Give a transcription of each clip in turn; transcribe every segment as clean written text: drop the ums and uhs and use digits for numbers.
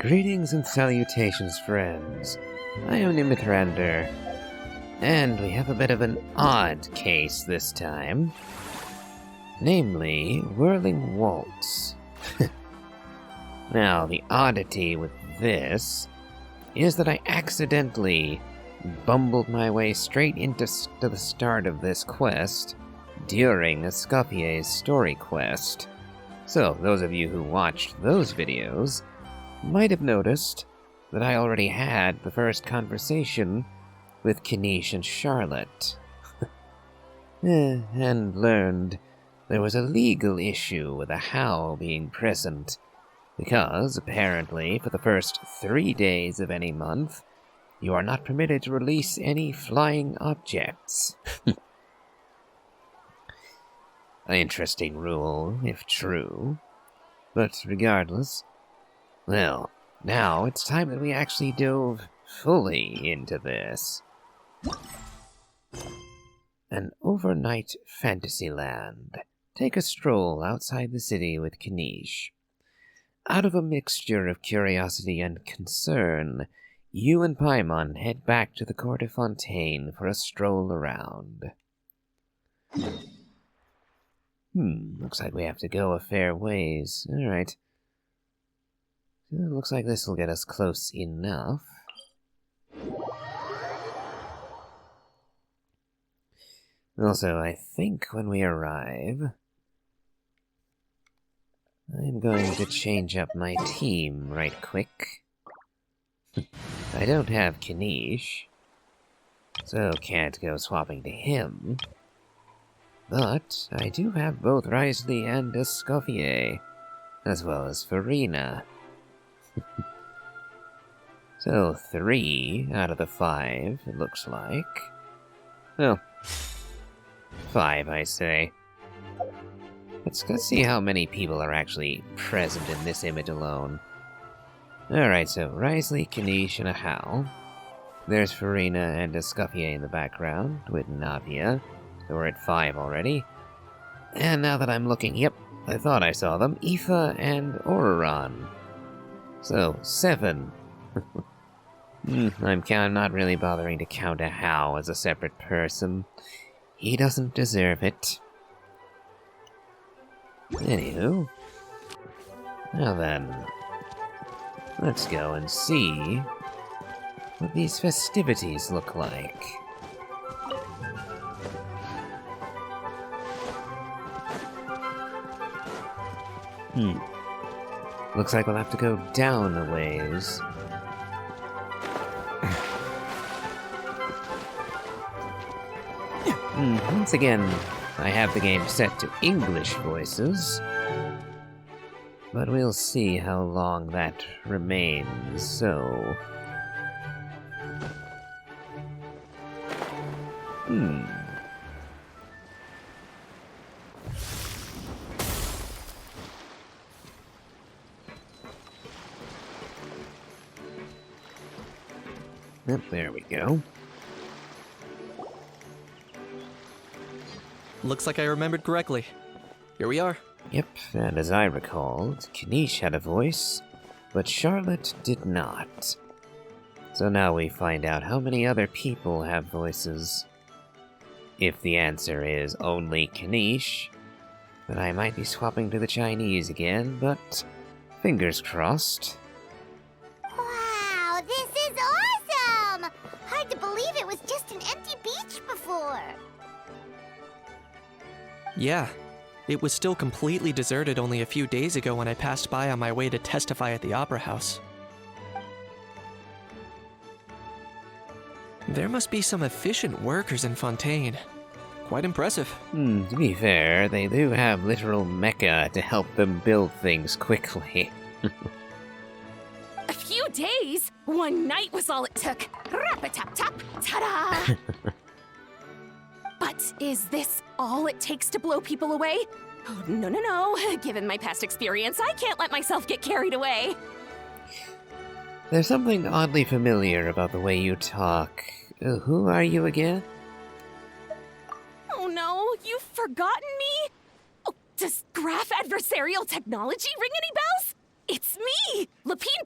Greetings and salutations, friends. I am Nimithrander, and we have a bit of an odd case this time. Namely, Whirling Waltz. Now, the oddity with this is that I accidentally bumbled my way straight into the start of this quest during Escoffier's story quest. So, those of you who watched those videos might have noticed that I already had the first conversation with Kanish and Charlotte. And learned there was a legal issue with a Howl being present, because apparently for the first 3 days of any month, you are not permitted to release any flying objects. An interesting rule, if true. But regardless, well, now it's time that we actually dove fully into this. An overnight fantasy land. Take a stroll outside the city with Kanish. Out of a mixture of curiosity and concern, you and Paimon head back to the Court of Fontaine for a stroll around. Looks like we have to go a fair ways. Alright. Looks like this will get us close enough. Also, I think when we arrive, I'm going to change up my team right quick. I don't have Kanish, so can't go swapping to him. But I do have both Risley and Escoffier, as well as Farina. So 3 out of the 5, it looks like. Well, 5, I say. Let's see how many people are actually present in this image alone. Alright, so Risley, Kanish, and a Howl. There's Farina and Escoffier in the background, with Navia. So we're at 5 already. And now that I'm looking, yep, I thought I saw them. Aoife and Auroron. So, 7. I'm not really bothering to count a Howl as a separate person. He doesn't deserve it. Anywho. Now then, let's go and see what these festivities look like. Looks like we'll have to go down a ways. Once again, I have the game set to English voices, but we'll see how long that remains, so... Yep, there we go. Looks like I remembered correctly. Here we are. Yep, and as I recalled, Kanish had a voice, but Charlotte did not. So now we find out how many other people have voices. If the answer is only Kanish, then I might be swapping to the Chinese again, but fingers crossed. Wow, this is awesome! Hard to believe it was just an empty beach before. Yeah, it was still completely deserted only a few days ago when I passed by on my way to testify at the Opera House. There must be some efficient workers in Fontaine. Quite impressive. To be fair, they do have literal mecha to help them build things quickly. A few days? One night was all it took. Rap-a-tap-tap, ta-da! But is this all it takes to blow people away? Oh, no. Given my past experience, I can't let myself get carried away. There's something oddly familiar about the way you talk. Who are you again? Oh no, you've forgotten me? Oh, does graph adversarial technology ring any bells? It's me, Lapine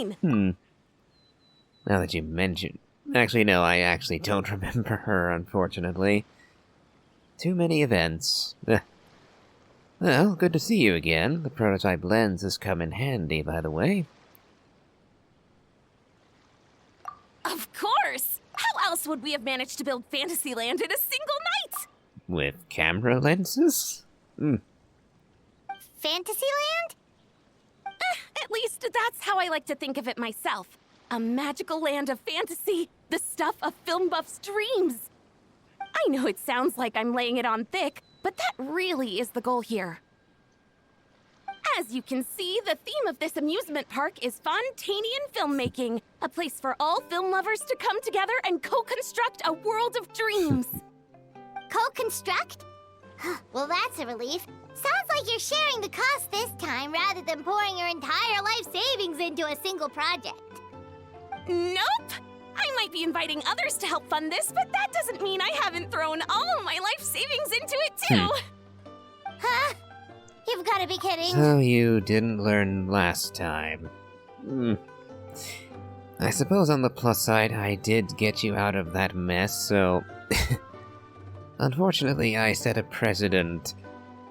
mean? Now that you mention... Actually, no, I actually don't remember her, unfortunately. Too many events. Well, good to see you again. The prototype lens has come in handy, by the way. Of course! How else would we have managed to build Fantasyland in a single night? With camera lenses? Fantasyland? At least that's how I like to think of it myself. A magical land of fantasy, the stuff of film buffs' dreams. I know it sounds like I'm laying it on thick, but that really is the goal here. As you can see, the theme of this amusement park is Fontanian filmmaking, a place for all film lovers to come together and co-construct a world of dreams. Co-construct? Well, that's a relief. Sounds like you're sharing the cost this time rather than pouring your entire life savings into a single project. Nope! I might be inviting others to help fund this, but that doesn't mean I haven't thrown all of my life savings into it, too! Huh? You've got to be kidding. So you didn't learn last time. I suppose on the plus side, I did get you out of that mess, so... Unfortunately, I set a precedent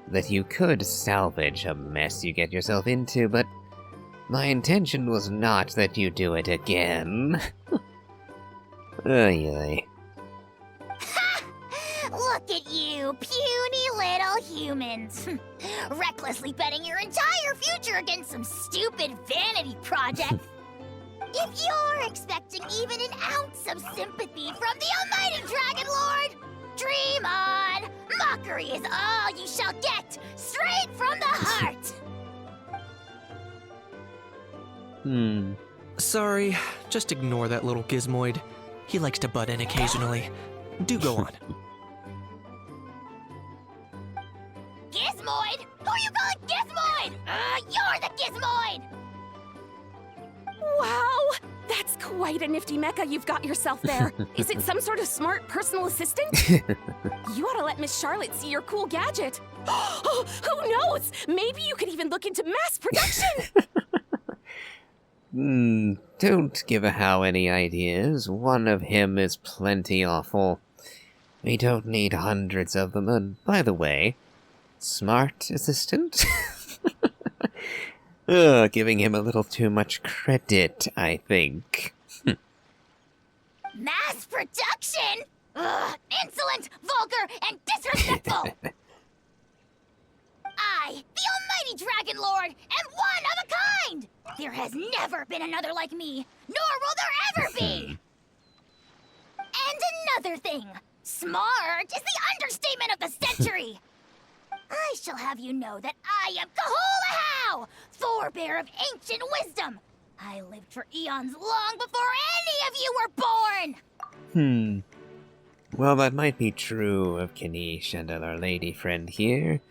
that you could salvage a mess you get yourself into, but my intention was not that you do it again. Ay. Ha! Look at you, puny little humans. Recklessly betting your entire future against some stupid vanity project. If you're expecting even an ounce of sympathy from the almighty Dragon Lord, dream on! Mockery is all you shall get, straight from the heart! Sorry, just ignore that little gizmoid. He likes to butt in occasionally. Do go on. Gizmoid? Who you calling Gizmoid? You're the Gizmoid! Wow! That's quite a nifty mecha you've got yourself there. Is it some sort of smart personal assistant? You ought to let Miss Charlotte see your cool gadget. Who knows? Maybe you could even look into mass production! Don't give a how any ideas. One of him is plenty awful. We don't need hundreds of them, and by the way, smart assistant? Giving him a little too much credit, I think. Mass production? Ugh, insolent, vulgar, and disrespectful! I, the almighty Dragon Lord, am one of a kind! There has never been another like me, nor will there ever be! And another thing, smart is the understatement of the century! I shall have you know that I am Kahulahau, forebear of ancient wisdom! I lived for eons long before any of you were born! Well, that might be true of Kanish and our lady friend here.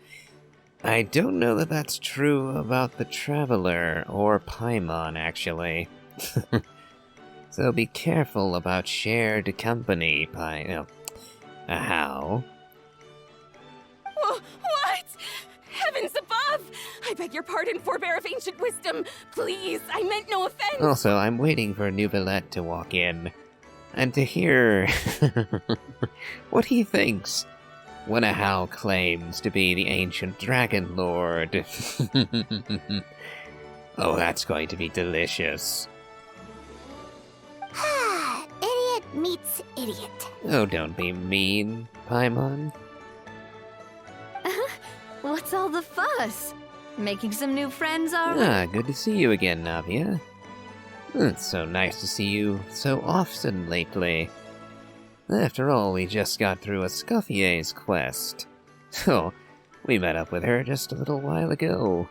I don't know that that's true about the Traveler or Paimon, actually. So be careful about shared company, How? What? Heavens above! I beg your pardon, forebear of ancient wisdom. Please, I meant no offense. Also, I'm waiting for Nouvellette to walk in, and to hear what he thinks when a How claims to be the ancient Dragon Lord. Oh, that's going to be delicious. Idiot meets idiot. Oh, don't be mean, Paimon. What's all the fuss? Making some new friends already? Good to see you again, Navia. It's so nice to see you so often lately. After all, we just got through Escoffier's quest. So, we met up with her just a little while ago.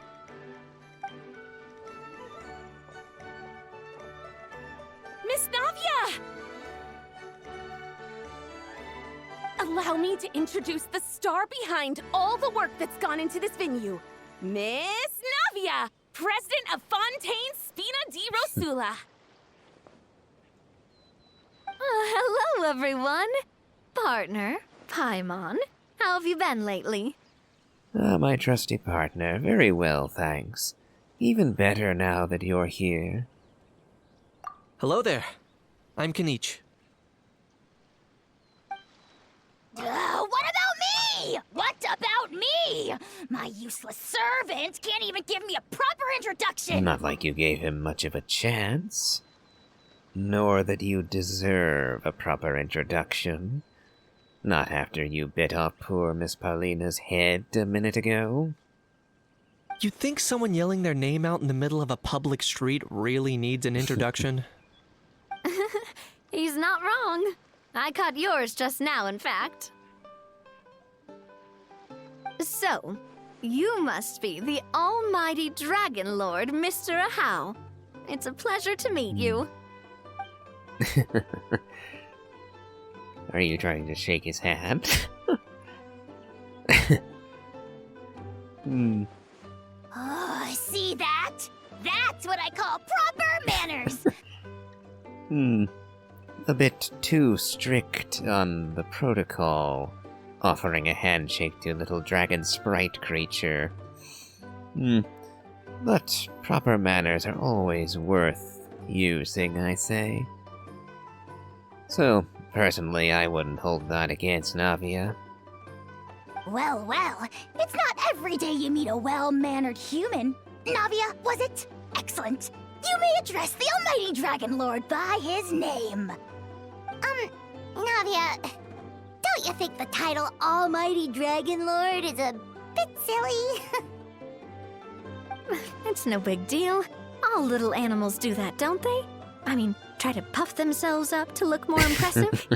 Miss Navia! Allow me to introduce the star behind all the work that's gone into this venue. Miss Navia, president of Fontaine Spina di Rosula. Hello, everyone. Partner, Paimon, how have you been lately? My trusty partner, very well, thanks. Even better now that you're here. Hello there. I'm Kanich. What about me? What about me? My useless servant can't even give me a proper introduction. Not like you gave him much of a chance. Nor that you deserve a proper introduction. Not after you bit off poor Miss Paulina's head a minute ago. You think someone yelling their name out in the middle of a public street really needs an introduction? He's not wrong. I caught yours just now, in fact. So, you must be the almighty Dragon Lord, Mr. Ahau. It's a pleasure to meet you. Are you trying to shake his hand? Oh, see that? That's what I call proper manners. A bit too strict on the protocol, offering a handshake to a little dragon sprite creature. But proper manners are always worth using, I say. So, personally, I wouldn't hold that against Navia. Well, it's not every day you meet a well-mannered human. Navia, was it? Excellent. You may address the almighty Dragon Lord by his name. Navia, don't you think the title Almighty Dragon Lord is a bit silly? It's no big deal. All little animals do that, don't they? I mean, try to puff themselves up to look more impressive.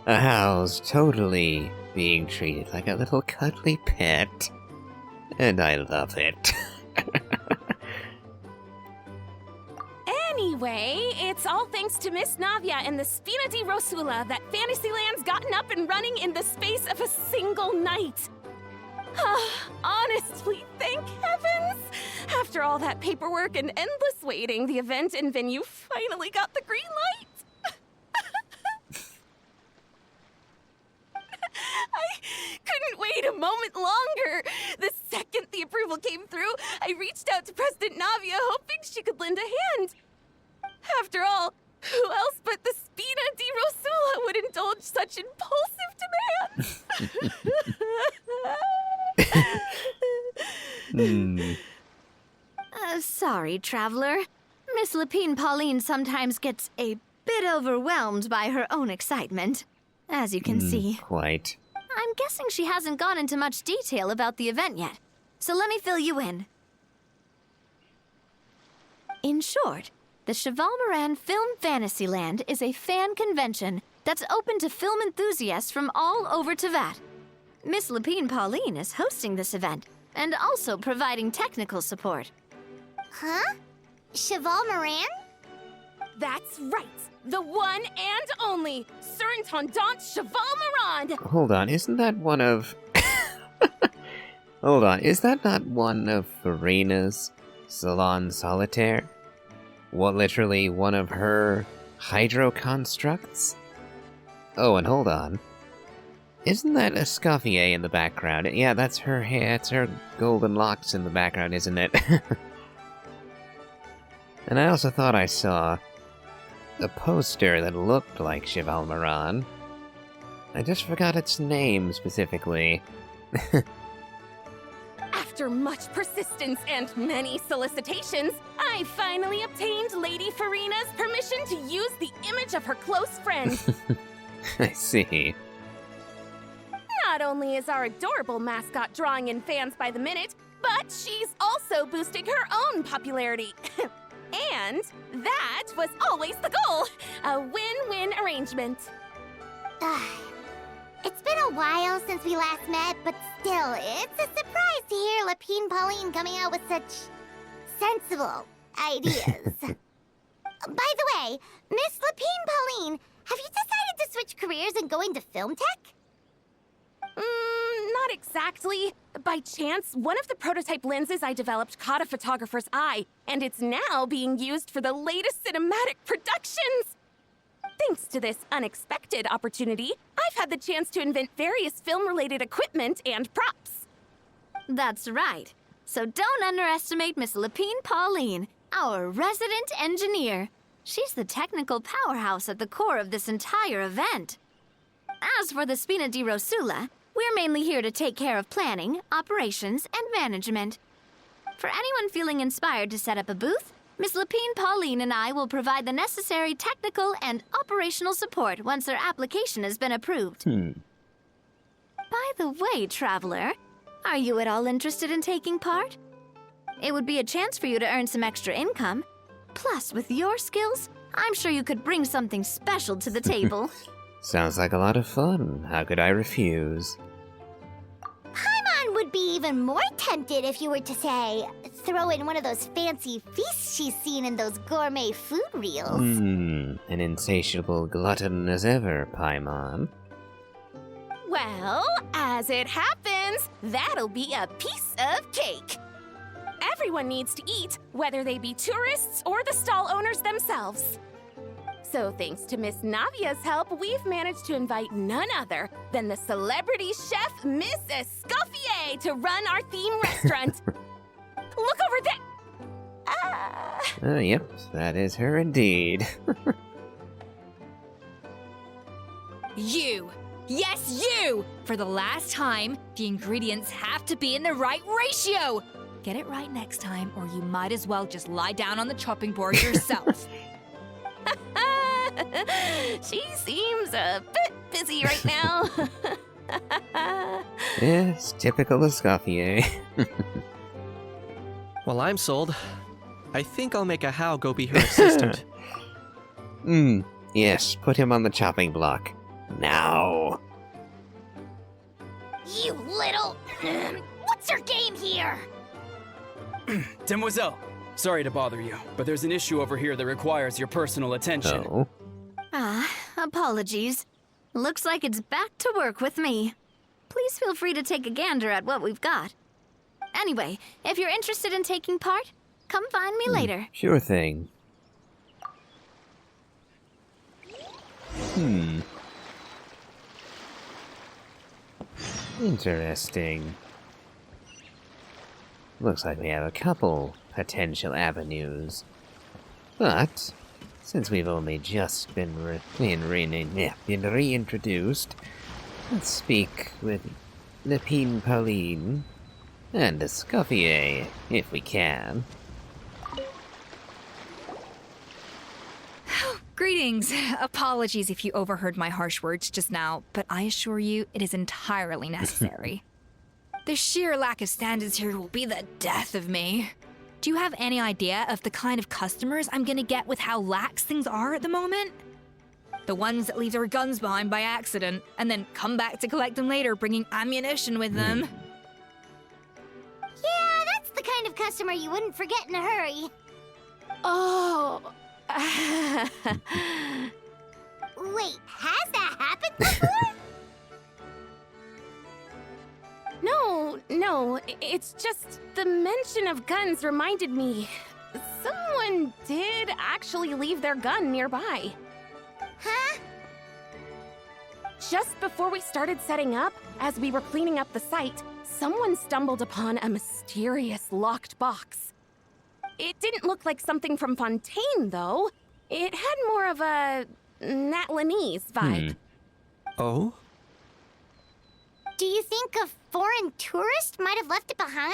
Ahau's totally being treated like a little cuddly pet. And I love it. Anyway, it's all thanks to Miss Navia and the Spina di Rosula that Fantasyland's gotten up and running in the space of a single night. Honestly, thank heavens! After all that paperwork and endless waiting, the event and venue finally got the green light. I couldn't wait a moment longer. The second the approval came through, I reached out to President Navia, hoping she could lend a hand. After all, who else but the Spina di Rosula would indulge such impulsive demands? Sorry, traveler. Miss Lapine Pauline sometimes gets a bit overwhelmed by her own excitement, as you can see. Quite. I'm guessing she hasn't gone into much detail about the event yet, so let me fill you in. In short, the Cheval Moran Film Fantasyland is a fan convention that's open to film enthusiasts from all over Teyvat. Miss Lapine Pauline is hosting this event and also providing technical support. Huh? Cheval Moran? That's right. The one and only Surintendant Cheval Moran. Hold on, isn't that one of... Hold on, is that not one of Farina's Salon Solitaire? What, literally one of her hydro constructs? Oh, and hold on. Isn't that Escoffier in the background? Yeah, that's her hair. It's her golden locks in the background, isn't it? And I also thought I saw a poster that looked like Cheval Moran. I just forgot its name specifically. After much persistence and many solicitations, I finally obtained Lady Farina's permission to use the image of her close friend. I see. Not only is our adorable mascot drawing in fans by the minute, but she's also boosting her own popularity. And that was always the goal. A win-win arrangement. It's been a while since we last met, but still, it's a surprise to hear Lapine Pauline coming out with such sensible ideas. By the way, Miss Lapine Pauline, have you decided to switch careers and go into film tech? Not exactly. By chance, one of the prototype lenses I developed caught a photographer's eye, and it's now being used for the latest cinematic productions. Thanks to this unexpected opportunity, I've had the chance to invent various film-related equipment and props. That's right. So don't underestimate Miss Lapine Pauline. our resident engineer. She's the technical powerhouse at the core of this entire event. As for the Spina di Rosula, we're mainly here to take care of planning, operations, and management. For anyone feeling inspired to set up a booth, Miss Lapine Pauline and I will provide the necessary technical and operational support once their application has been approved. By the way, traveler, are you at all interested in taking part? It would be a chance for you to earn some extra income. Plus, with your skills, I'm sure you could bring something special to the table. Sounds like a lot of fun. How could I refuse? Paimon would be even more tempted if you were to, say, throw in one of those fancy feasts she's seen in those gourmet food reels. An insatiable glutton as ever, Paimon. Well, as it happens, that'll be a piece of cake. Everyone needs to eat, whether they be tourists or the stall owners themselves. So thanks to Miss Navia's help, we've managed to invite none other than the celebrity chef, Miss Escoffier, to run our theme restaurant. Look over there! Yep, that is her indeed. You! Yes, you! For the last time, the ingredients have to be in the right ratio! Get it right next time, or you might as well just lie down on the chopping board yourself. She seems a bit busy right now. Yes, typical Escoffier. Well, I'm sold. I think I'll make a How go be her assistant. Yes, put him on the chopping block. Now. You little... What's your game here? Demoiselle, sorry to bother you, but there's an issue over here that requires your personal attention. Oh. Apologies. Looks like it's back to work with me. Please feel free to take a gander at what we've got. Anyway, if you're interested in taking part, come find me later. Sure thing. Interesting. Looks like we have a couple potential avenues. But, since we've only just been reintroduced, let's speak with Lapine Pauline and Escoffier, if we can. Greetings. Apologies if you overheard my harsh words just now, but I assure you it is entirely necessary. The sheer lack of standards here will be the death of me. Do you have any idea of the kind of customers I'm gonna get with how lax things are at the moment? The ones that leave their guns behind by accident, and then come back to collect them later, bringing ammunition with them. Yeah, that's the kind of customer you wouldn't forget in a hurry. Oh. Wait, has that happened before? No, it's just the mention of guns reminded me. Someone did actually leave their gun nearby. Huh? Just before we started setting up, as we were cleaning up the site, someone stumbled upon a mysterious locked box. It didn't look like something from Fontaine, though. It had more of a Natlanese vibe. Oh? Do you think a foreign tourist might have left it behind?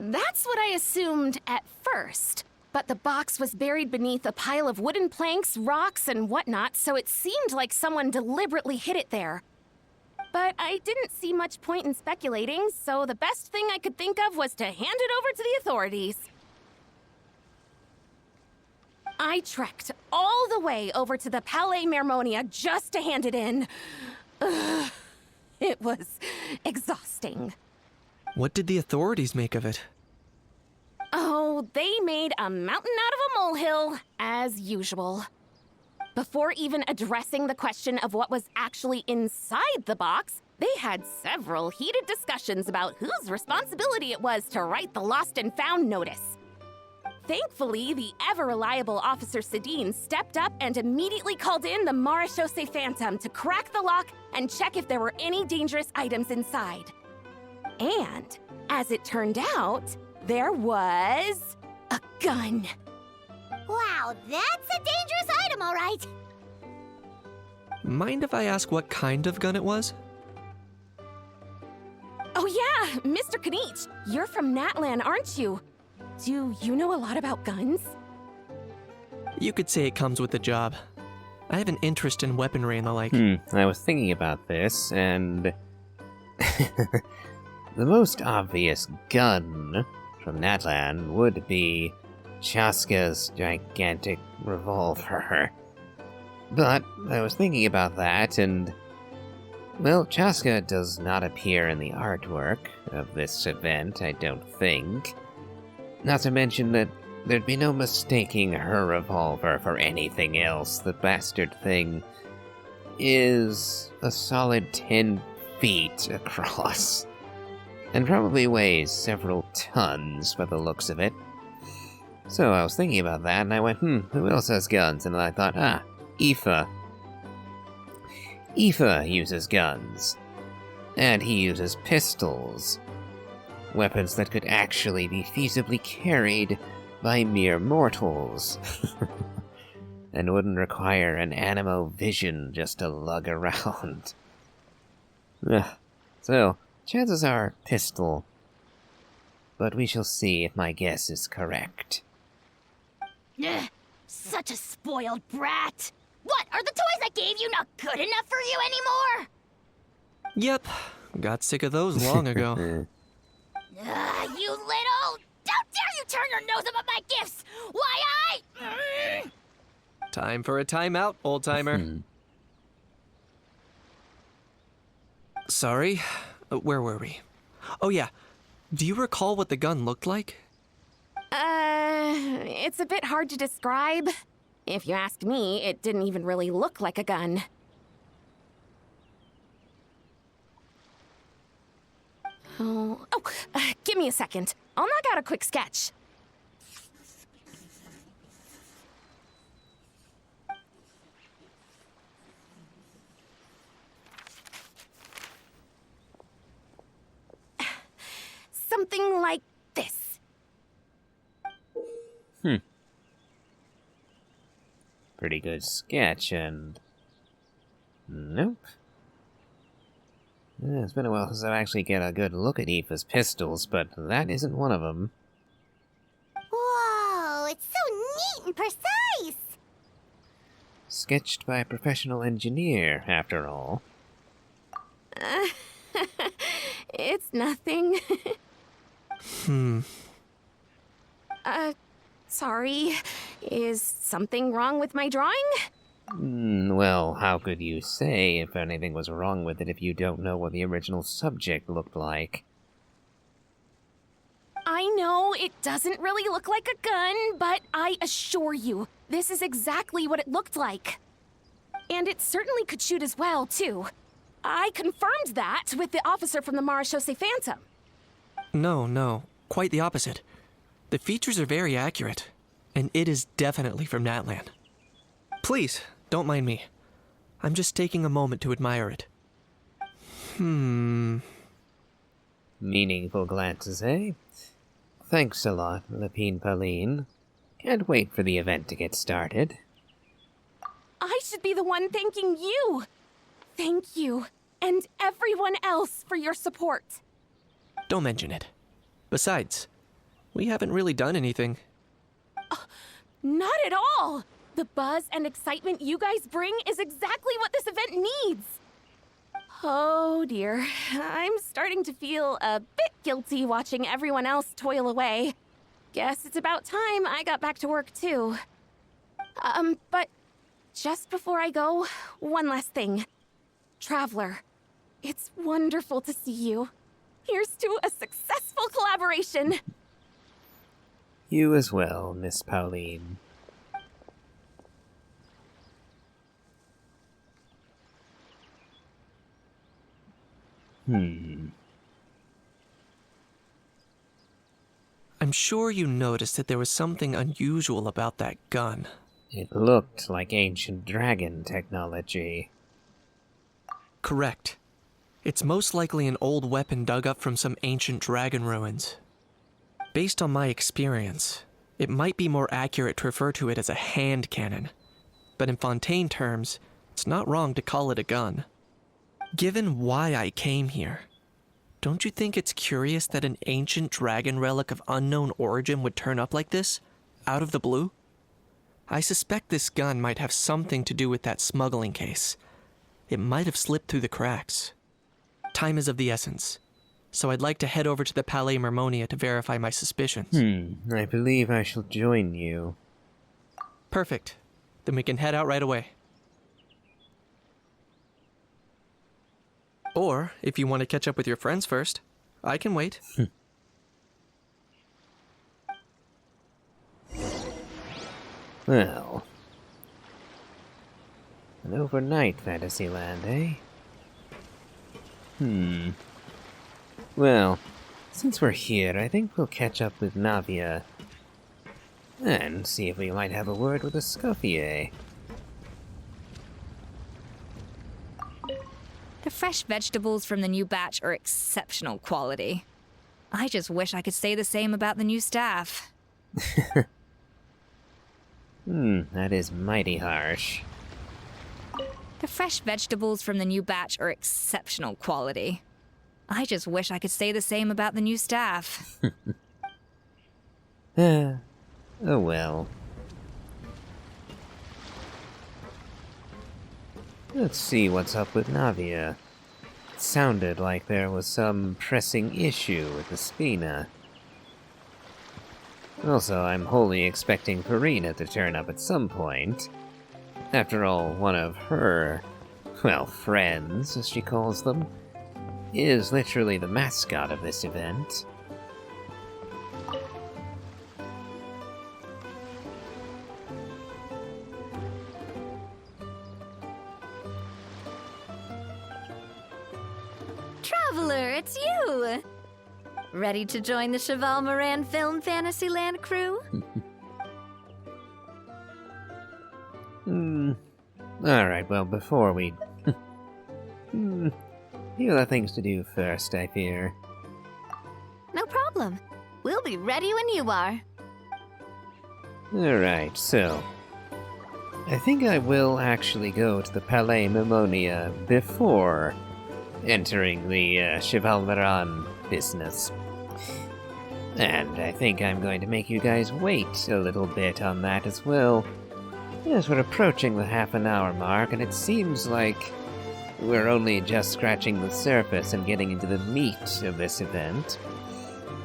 That's what I assumed at first. But the box was buried beneath a pile of wooden planks, rocks, and whatnot, so it seemed like someone deliberately hid it there. But I didn't see much point in speculating, so the best thing I could think of was to hand it over to the authorities. I trekked all the way over to the Palais Mermonia just to hand it in. Ugh, it was exhausting. What did the authorities make of it? Oh, they made a mountain out of a molehill, as usual. Before even addressing the question of what was actually inside the box, they had several heated discussions about whose responsibility it was to write the lost and found notice. Thankfully, the ever-reliable Officer Sedine stepped up and immediately called in the Marechaussee Phantom to crack the lock and check if there were any dangerous items inside. And, as it turned out, there was a gun. Wow, that's a dangerous item, all right. Mind if I ask what kind of gun it was? Oh yeah, Mr. Kanich, you're from Natlan, aren't you? Do you know a lot about guns? You could say it comes with the job. I have an interest in weaponry and the like. I was thinking about this, and the most obvious gun from Natlan would be Chaska's gigantic revolver. But I was thinking about that, and well, Chaska does not appear in the artwork of this event, I don't think. Not to mention that there'd be no mistaking her revolver for anything else. The bastard thing is a solid 10 feet across, and probably weighs several tons by the looks of it. So I was thinking about that, and I went, who else has guns? And I thought, Aoife. Aoife uses guns, and he uses pistols. Weapons that could actually be feasibly carried by mere mortals, and wouldn't require an animo vision just to lug around. So, chances are pistol, but we shall see if my guess is correct. Ugh, such a spoiled brat. What, are the toys I gave you not good enough for you anymore? Yep, got sick of those long ago. You little... Don't dare you turn your nose up at my gifts! Why, Time for a timeout, old-timer. Sorry, where were we? Oh yeah, do you recall what the gun looked like? It's a bit hard to describe. If you ask me, it didn't even really look like a gun. Give me a second. I'll knock out a quick sketch. Something like this. Pretty good sketch, and... nope. It's been a while since I've actually get a good look at Aoife's pistols, but that isn't one of them. Whoa, it's so neat and precise! Sketched by a professional engineer, after all. It's nothing. Sorry. Is something wrong with my drawing? Well, how could you say if anything was wrong with it if you don't know what the original subject looked like? I know it doesn't really look like a gun, but I assure you, this is exactly what it looked like. And it certainly could shoot as well, too. I confirmed that with the officer from the Marechaussee Phantom. No, quite the opposite. The features are very accurate, and it is definitely from Natlan. Please, don't mind me. I'm just taking a moment to admire it. Meaningful glances, eh? Thanks a lot, Lapine Pauline. Can't wait for the event to get started. I should be the one thanking you. Thank you, and everyone else for your support. Don't mention it. Besides, we haven't really done anything. Not at all! The buzz and excitement you guys bring is exactly what this event needs. Oh dear, I'm starting to feel a bit guilty watching everyone else toil away. Guess it's about time I got back to work too. But just before I go, one last thing. Traveler, it's wonderful to see you. Here's to a successful collaboration. You as well, Miss Pauline. I'm sure you noticed that there was something unusual about that gun. It looked like ancient dragon technology. Correct. It's most likely an old weapon dug up from some ancient dragon ruins. Based on my experience, It might be more accurate to refer to it as a hand cannon, but in Fontaine terms, it's not wrong to call it a gun. Given why I came here, don't you think it's curious that an ancient dragon relic of unknown origin would turn up like this, out of the blue? I suspect this gun might have something to do with that smuggling case. It might have slipped through the cracks. Time is of the essence, so I'd like to head over to the Palais Mermonia to verify my suspicions. I believe I shall join you. Perfect. Then we can head out right away. Or, if you want to catch up with your friends first, I can wait. Well, an overnight Fantasyland, eh? Well, since we're here, I think we'll catch up with Navia and see if we might have a word with Escoffier. The fresh vegetables from the new batch are exceptional quality. I just wish I could say the same about the new staff. That is mighty harsh. The fresh vegetables from the new batch are exceptional quality. I just wish I could say the same about the new staff. Oh well. Let's see what's up with Navia. It sounded like there was some pressing issue with the Spina. Also, I'm wholly expecting Farina to turn up at some point. After all, one of her, well, friends, as she calls them, is literally the mascot of this event. Traveler, it's you! Ready to join the Cheval Moran Film Fantasyland crew? Alright, well, before we... You have things to do first, I fear. No problem. We'll be ready when you are. Alright, so... I think I will actually go to the Palais Mermonia before entering the Cheval Moran business. And I think I'm going to make you guys wait a little bit on that as well. Yes, we're approaching the half-an-hour mark, and it seems like we're only just scratching the surface and getting into the meat of this event.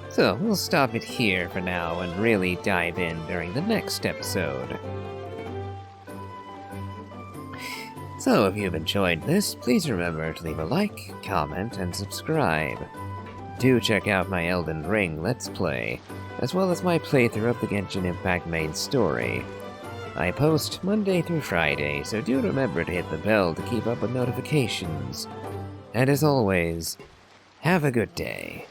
So, we'll stop it here for now and really dive in during the next episode. So, if you've enjoyed this, please remember to leave a like, comment, and subscribe. Do check out my Elden Ring Let's Play, as well as my playthrough of the Genshin Impact main story. I post Monday through Friday, so do remember to hit the bell to keep up with notifications. And as always, have a good day.